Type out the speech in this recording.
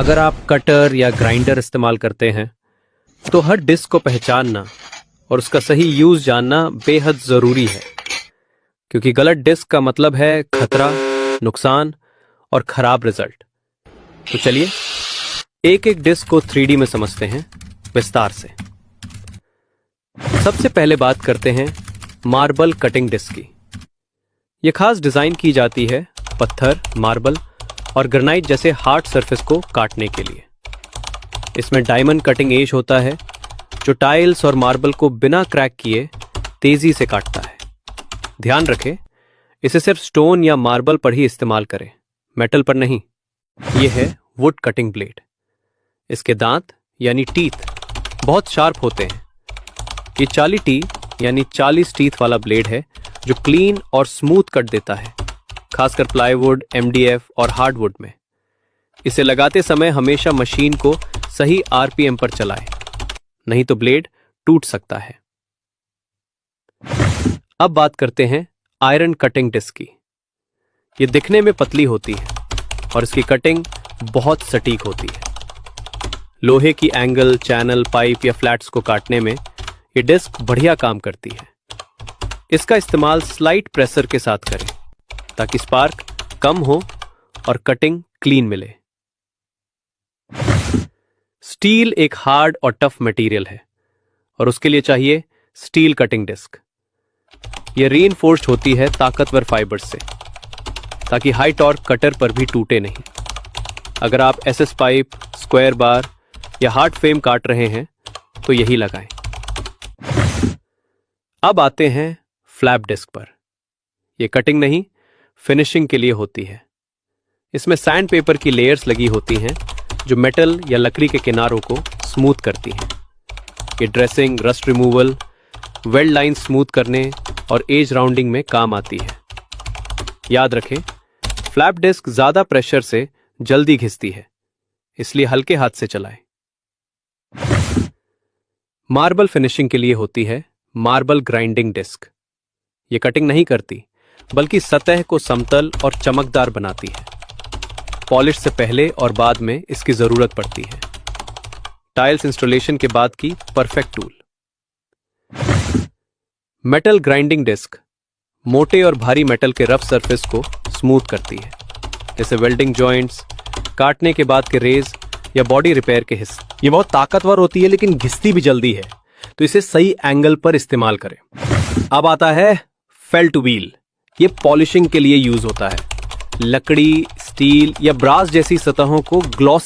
अगर आप कटर या ग्राइंडर इस्तेमाल करते हैं तो हर डिस्क को पहचानना और उसका सही यूज जानना बेहद जरूरी है, क्योंकि गलत डिस्क का मतलब है खतरा, नुकसान और खराब रिजल्ट। तो चलिए एक एक डिस्क को 3D में समझते हैं विस्तार से। सबसे पहले बात करते हैं मार्बल कटिंग डिस्क की। यह खास डिजाइन की जाती है पत्थर, मार्बल और ग्रेनाइट जैसे हार्ड सरफेस को काटने के लिए। इसमें डायमंड कटिंग एज होता है जो टाइल्स और मार्बल को बिना क्रैक किए तेजी से काटता है। ध्यान रखें, इसे सिर्फ स्टोन या मार्बल पर ही इस्तेमाल करें, मेटल पर नहीं। यह है वुड कटिंग ब्लेड। इसके दांत यानी टीथ बहुत शार्प होते हैं। ये 40 टी यानी 40 टीथ वाला ब्लेड है जो क्लीन और स्मूथ कट देता है, खासकर प्लाईवुड, MDF और हार्डवुड में। इसे लगाते समय हमेशा मशीन को सही RPM पर चलाएं, नहीं तो ब्लेड टूट सकता है। अब बात करते हैं आयरन कटिंग डिस्क की। यह दिखने में पतली होती है और इसकी कटिंग बहुत सटीक होती है। लोहे की एंगल, चैनल, पाइप या फ्लैट्स को काटने में यह डिस्क बढ़िया काम करती है। इसका इस्तेमाल स्लाइट प्रेशर के साथ करें ताकि स्पार्क कम हो और कटिंग क्लीन मिले। स्टील एक हार्ड और टफ मटेरियल है और उसके लिए चाहिए स्टील कटिंग डिस्क। यह रीइंफोर्स्ड होती है ताकतवर फाइबर्स से ताकि हाई टॉर्क कटर पर भी टूटे नहीं। अगर आप SS पाइप, स्क्वायर बार या हार्ड फ्रेम काट रहे हैं तो यही लगाएं। अब आते हैं फ्लैप डिस्क पर। यह कटिंग नहीं, फिनिशिंग के लिए होती है। इसमें सैंड पेपर की लेयर्स लगी होती हैं जो मेटल या लकड़ी के किनारों को स्मूथ करती हैं। ये dressing, rust removal, weld line smooth करने और एज राउंडिंग में काम आती है। याद रखें, फ्लैप डिस्क ज्यादा प्रेशर से जल्दी घिसती है, इसलिए हल्के हाथ से चलाएं। मार्बल फिनिशिंग के लिए होती है मार्बल ग्राइंडिंग डिस्क। यह कटिंग नहीं करती बल्कि सतह को समतल और चमकदार बनाती है। पॉलिश से पहले और बाद में इसकी जरूरत पड़ती है। टाइल्स इंस्टॉलेशन के बाद की perfect tool. Metal grinding disc मोटे और भारी मेटल के रफ सरफेस को स्मूथ करती है, जैसे वेल्डिंग जॉइंट्स, काटने के बाद के रेज या बॉडी रिपेयर के हिस्से। ये बहुत ताकतवर होती है लेकिन घिसती भी जल्दी है, तो इसे सही एंगल पर इस्तेमाल करें। अब आता है फेल्ट व्हील। ये पॉलिशिंग के लिए यूज होता है। लकड़ी, स्टील या ब्रास जैसी सतहों को ग्लॉसी